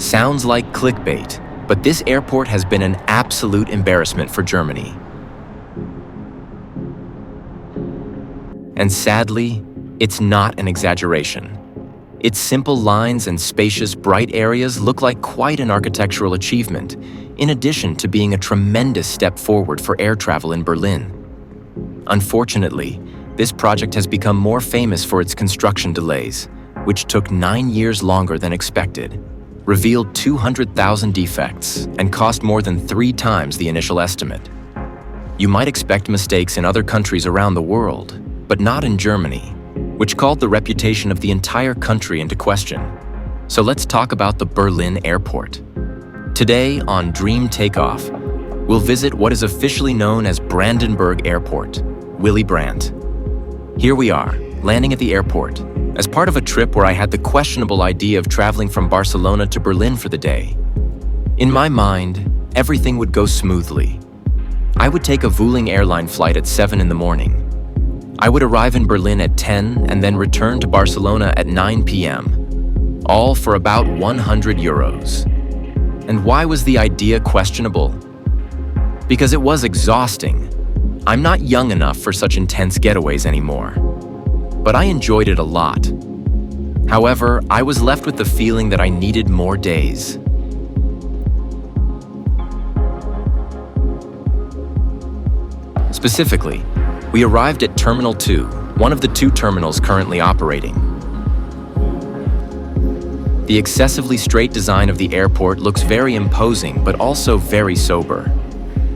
Sounds like clickbait, but this airport has been an absolute embarrassment for Germany. And sadly, it's not an exaggeration. Its simple lines and spacious, bright areas look like quite an architectural achievement, in addition to being a tremendous step forward for air travel in Berlin. Unfortunately, this project has become more famous for its construction delays, which took 9 years longer than expected, revealed 200,000 defects, and cost more than 3 times the initial estimate. You might expect mistakes in other countries around the world, but not in Germany, which called the reputation of the entire country into question. So let's talk about the Berlin Airport. Today on Dream Takeoff, we'll visit what is officially known as Brandenburg Airport, Willy Brandt. Here we are, landing at the airport, as part of a trip where I had the questionable idea of traveling from Barcelona to Berlin for the day. In my mind, everything would go smoothly. I would take a Vueling airline flight at 7 in the morning. I would arrive in Berlin at 10 and then return to Barcelona at 9 p.m., all for about 100 euros. And why was the idea questionable? Because it was exhausting. I'm not young enough for such intense getaways anymore, but I enjoyed it a lot. However, I was left with the feeling that I needed more days. Specifically, we arrived at Terminal 2, one of the 2 terminals currently operating. The excessively straight design of the airport looks very imposing, but also very sober,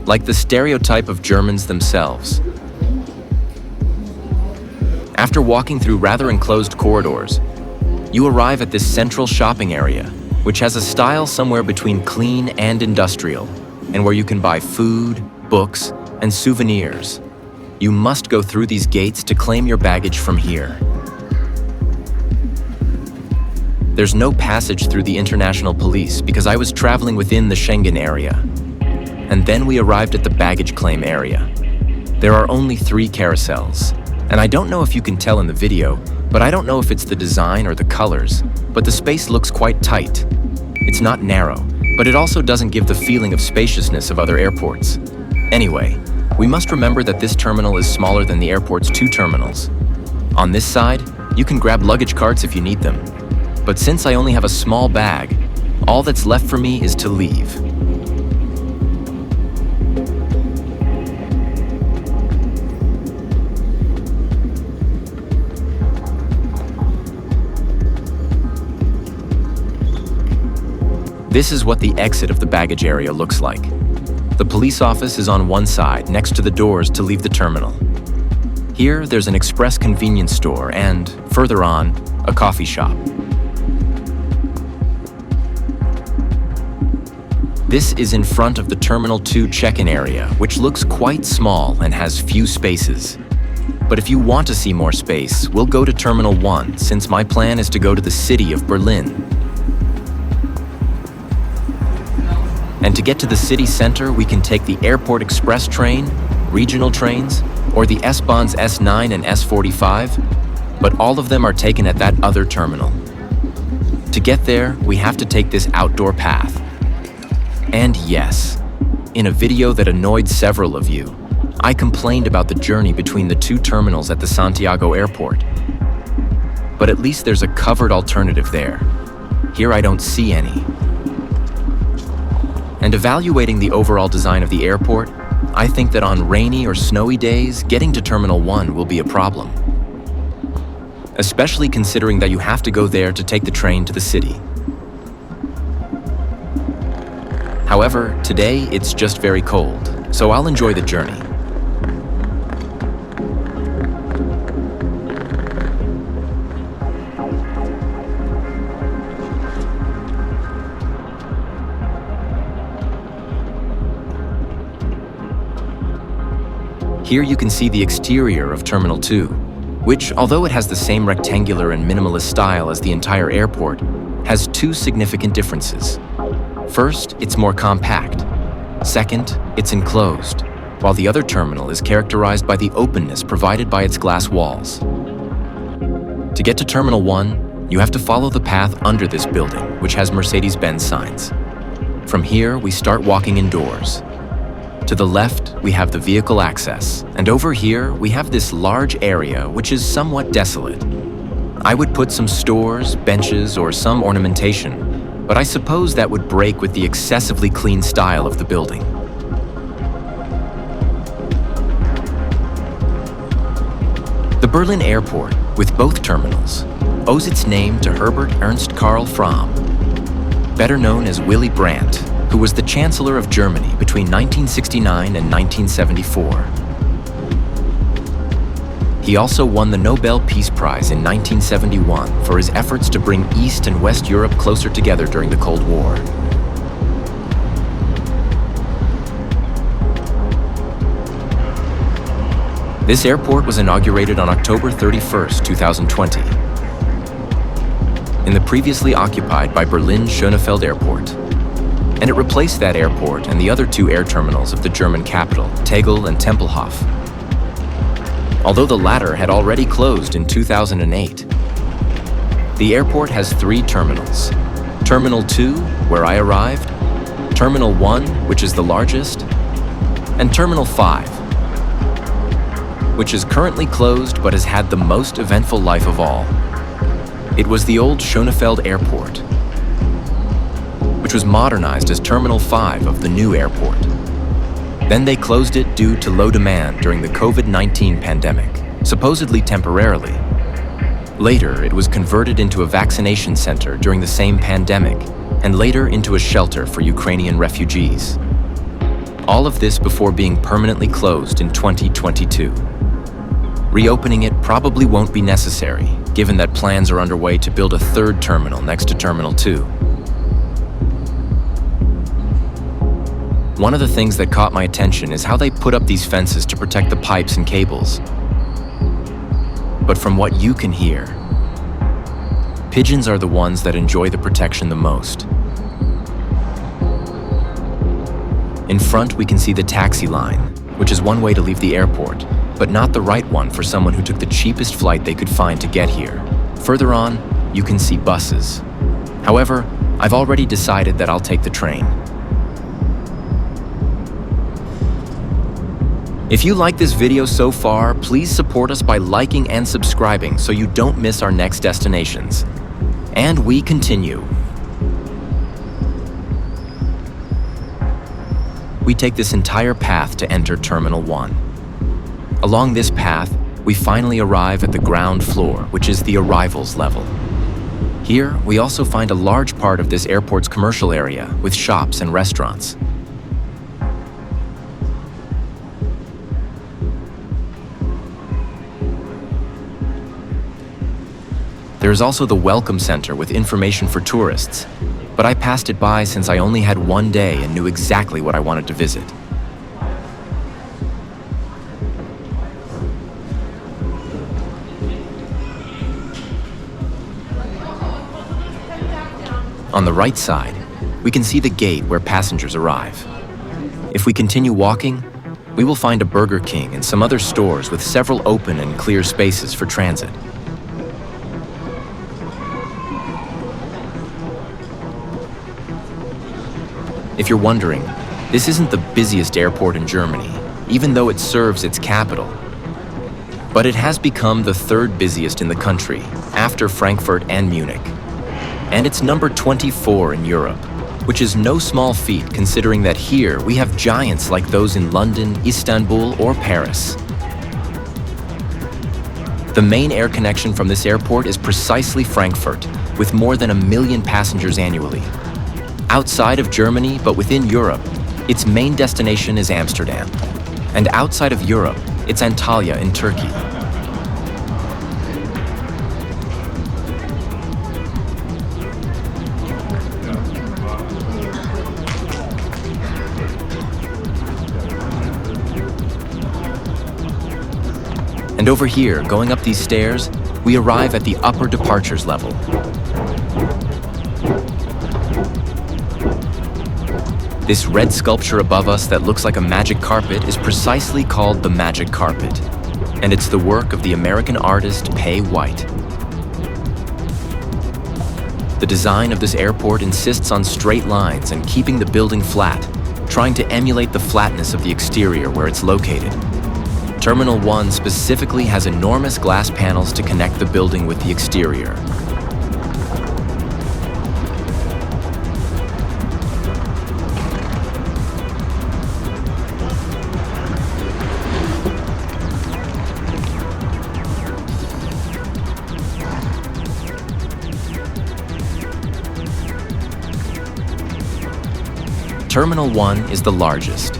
like the stereotype of Germans themselves. After walking through rather enclosed corridors, you arrive at this central shopping area, which has a style somewhere between clean and industrial, and where you can buy food, books, and souvenirs. You must go through these gates to claim your baggage from here. There's no passage through the international police because I was traveling within the Schengen area. And then we arrived at the baggage claim area. There are only 3 carousels, and I don't know if you can tell in the video, but I don't know if it's the design or the colors, but the space looks quite tight. It's not narrow, but it also doesn't give the feeling of spaciousness of other airports. Anyway, we must remember that this terminal is smaller than the airport's 2 terminals. On this side, you can grab luggage carts if you need them. But since I only have a small bag, all that's left for me is to leave. This is what the exit of the baggage area looks like. The police office is on one side, next to the doors to leave the terminal. Here, there's an express convenience store and, further on, a coffee shop. This is in front of the Terminal 2 check-in area, which looks quite small and has few spaces. But if you want to see more space, we'll go to Terminal 1, since my plan is to go to the city of Berlin. And to get to the city center, we can take the Airport Express train, regional trains, or the S-Bahn's S9 and S45, but all of them are taken at that other terminal. To get there, we have to take this outdoor path. And yes, in a video that annoyed several of you, I complained about the journey between the 2 terminals at the Santiago airport. But at least there's a covered alternative there. Here I don't see any. And evaluating the overall design of the airport, I think that on rainy or snowy days, getting to Terminal 1 will be a problem. Especially considering that you have to go there to take the train to the city. However, today it's just very cold, so I'll enjoy the journey. Here you can see the exterior of Terminal 2, which, although it has the same rectangular and minimalist style as the entire airport, has 2 significant differences. First, it's more compact. Second, it's enclosed, while the other terminal is characterized by the openness provided by its glass walls. To get to Terminal 1, You have to follow the path under this building, which has Mercedes-Benz signs. From here, we start walking indoors. To the left, we have the vehicle access, and over here, we have this large area which is somewhat desolate. I would put some stores, benches, or some ornamentation, but I suppose that would break with the excessively clean style of the building. The Berlin Airport, with both terminals, owes its name to Herbert Ernst Karl Fromm, better known as Willy Brandt, who was the Chancellor of Germany between 1969 and 1974. He also won the Nobel Peace Prize in 1971 for his efforts to bring East and West Europe closer together during the Cold War. This airport was inaugurated on October 31st, 2020. In the previously occupied by Berlin-Schönefeld Airport, and it replaced that airport and the other two air terminals of the German capital, Tegel and Tempelhof. Although the latter had already closed in 2008. The airport has 3 terminals. Terminal 2, where I arrived, Terminal 1, which is the largest, and Terminal 5, which is currently closed but has had the most eventful life of all. It was the old Schönefeld Airport, which was modernized as Terminal 5 of the new airport. Then they closed it due to low demand during the COVID-19 pandemic, supposedly temporarily. Later, it was converted into a vaccination center during the same pandemic, and later into a shelter for Ukrainian refugees. All of this before being permanently closed in 2022. Reopening it probably won't be necessary, given that plans are underway to build a 3rd terminal next to Terminal 2. One of the things that caught my attention is how they put up these fences to protect the pipes and cables. But from what you can hear, pigeons are the ones that enjoy the protection the most. In front, we can see the taxi line, which is one way to leave the airport, but not the right one for someone who took the cheapest flight they could find to get here. Further on, you can see buses. However, I've already decided that I'll take the train. If you like this video so far, please support us by liking and subscribing so you don't miss our next destinations. And we continue. We take this entire path to enter Terminal 1. Along this path, we finally arrive at the ground floor, which is the arrivals level. Here, we also find a large part of this airport's commercial area with shops and restaurants. There is also the Welcome Center with information for tourists, but I passed it by since I only had one day and knew exactly what I wanted to visit. On the right side, we can see the gate where passengers arrive. If we continue walking, we will find a Burger King and some other stores with several open and clear spaces for transit. If you're wondering, this isn't the busiest airport in Germany, even though it serves its capital. But it has become the 3rd busiest in the country, after Frankfurt and Munich. And it's number 24 in Europe, which is no small feat considering that here we have giants like those in London, Istanbul, or Paris. The main air connection from this airport is precisely Frankfurt, with more than 1 million passengers annually. Outside of Germany, but within Europe, its main destination is Amsterdam. And outside of Europe, it's Antalya in Turkey. And over here, going up these stairs, we arrive at the upper departures level. This red sculpture above us that looks like a magic carpet is precisely called the Magic Carpet, and it's the work of the American artist Pei White. The design of this airport insists on straight lines and keeping the building flat, trying to emulate the flatness of the exterior where it's located. Terminal 1 specifically has enormous glass panels to connect the building with the exterior. Terminal 1 is the largest.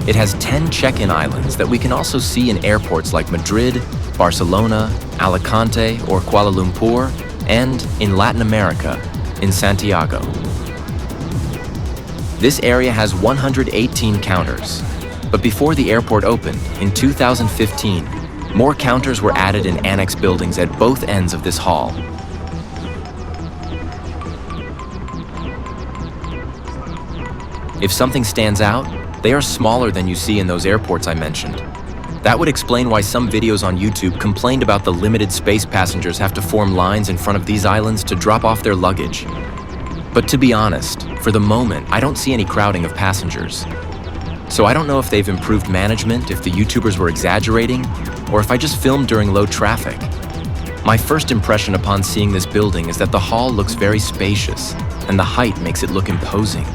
It has 10 check-in islands that we can also see in airports like Madrid, Barcelona, Alicante, or Kuala Lumpur, and in Latin America, in Santiago. This area has 118 counters, but before the airport opened, in 2015, more counters were added in annex buildings at both ends of this hall. If something stands out, they are smaller than you see in those airports I mentioned. That would explain why some videos on YouTube complained about the limited space passengers have to form lines in front of these islands to drop off their luggage. But to be honest, for the moment, I don't see any crowding of passengers. So I don't know if they've improved management, if the YouTubers were exaggerating, or if I just filmed during low traffic. My first impression upon seeing this building is that the hall looks very spacious, and the height makes it look imposing.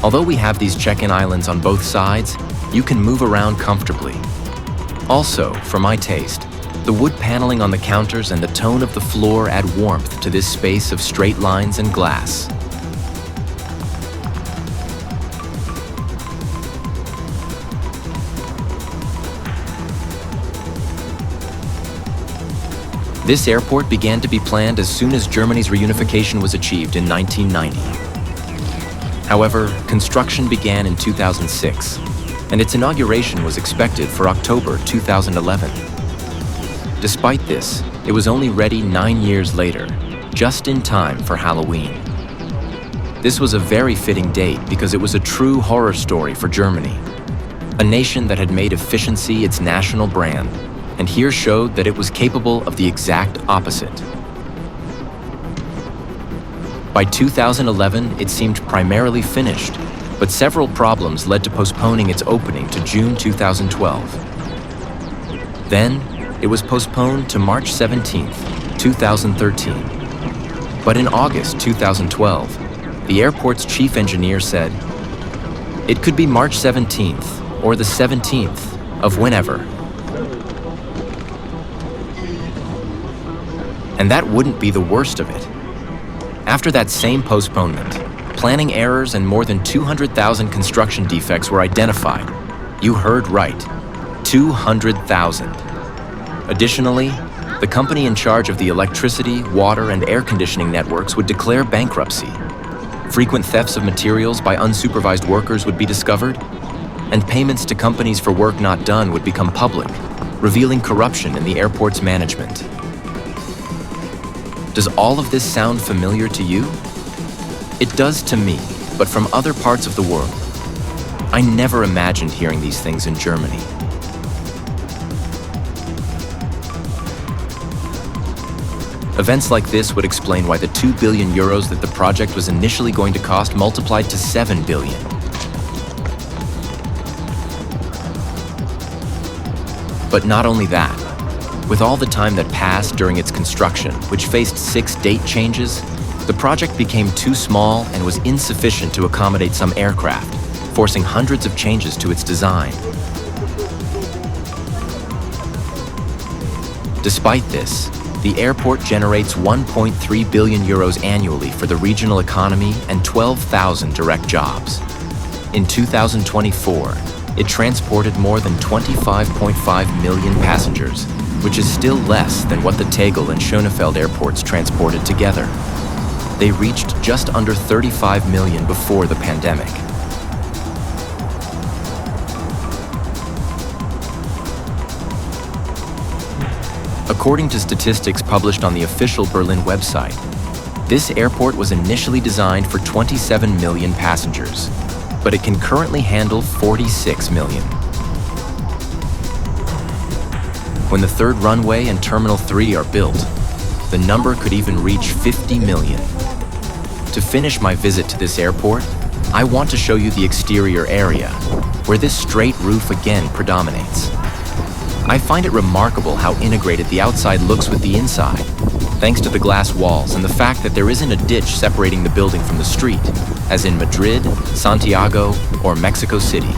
Although we have these check-in islands on both sides, you can move around comfortably. Also, for my taste, the wood paneling on the counters and the tone of the floor add warmth to this space of straight lines and glass. This airport began to be planned as soon as Germany's reunification was achieved in 1990. However, construction began in 2006, and its inauguration was expected for October 2011. Despite this, it was only ready 9 years later, just in time for Halloween. This was a very fitting date because it was a true horror story for Germany, a nation that had made efficiency its national brand, and here showed that it was capable of the exact opposite. By 2011, it seemed primarily finished, but several problems led to postponing its opening to June 2012. Then, it was postponed to March 17, 2013. But in August 2012, the airport's chief engineer said, "It could be March 17th or the 17th of whenever." And that wouldn't be the worst of it. After that same postponement, planning errors and more than 200,000 construction defects were identified. You heard right, 200,000. Additionally, the company in charge of the electricity, water, and air conditioning networks would declare bankruptcy. Frequent thefts of materials by unsupervised workers would be discovered, and payments to companies for work not done would become public, revealing corruption in the airport's management. Does all of this sound familiar to you? It does to me, but from other parts of the world. I never imagined hearing these things in Germany. Events like this would explain why the 2 billion euros that the project was initially going to cost multiplied to 7 billion. But not only that. With all the time that passed during its construction, which faced 6 date changes, the project became too small and was insufficient to accommodate some aircraft, forcing hundreds of changes to its design. Despite this, the airport generates 1.3 billion euros annually for the regional economy and 12,000 direct jobs. In 2024, it transported more than 25.5 million passengers, which is still less than what the Tegel and Schönefeld airports transported together. They reached just under 35 million before the pandemic. According to statistics published on the official Berlin website, this airport was initially designed for 27 million passengers, but it can currently handle 46 million. When the third runway and Terminal 3 are built, the number could even reach 50 million. To finish my visit to this airport, I want to show you the exterior area, where this straight roof again predominates. I find it remarkable how integrated the outside looks with the inside, thanks to the glass walls and the fact that there isn't a ditch separating the building from the street, as in Madrid, Santiago, or Mexico City.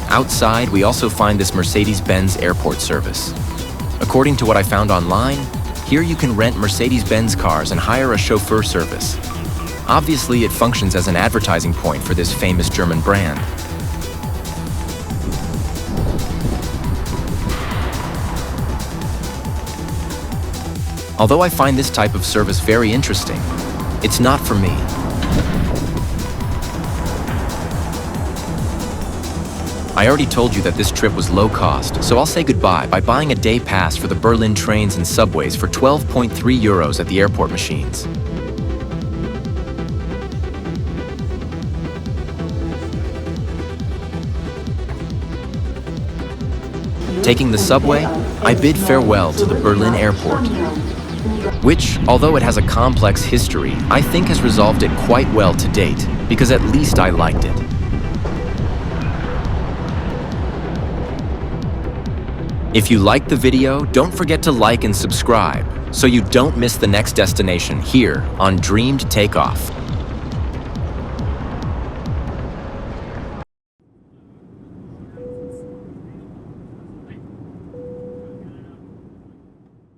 Outside, we also find this Mercedes-Benz airport service. According to what I found online, here you can rent Mercedes-Benz cars and hire a chauffeur service. Obviously, it functions as an advertising point for this famous German brand. Although I find this type of service very interesting, it's not for me. I already told you that this trip was low cost, so I'll say goodbye by buying a day pass for the Berlin trains and subways for 12.3 euros at the airport machines. Taking the subway, I bid farewell to the Berlin Airport, which, although it has a complex history, I think has resolved it quite well to date, because at least I liked it. If you liked the video, don't forget to like and subscribe so you don't miss the next destination here on Dreamed Takeoff.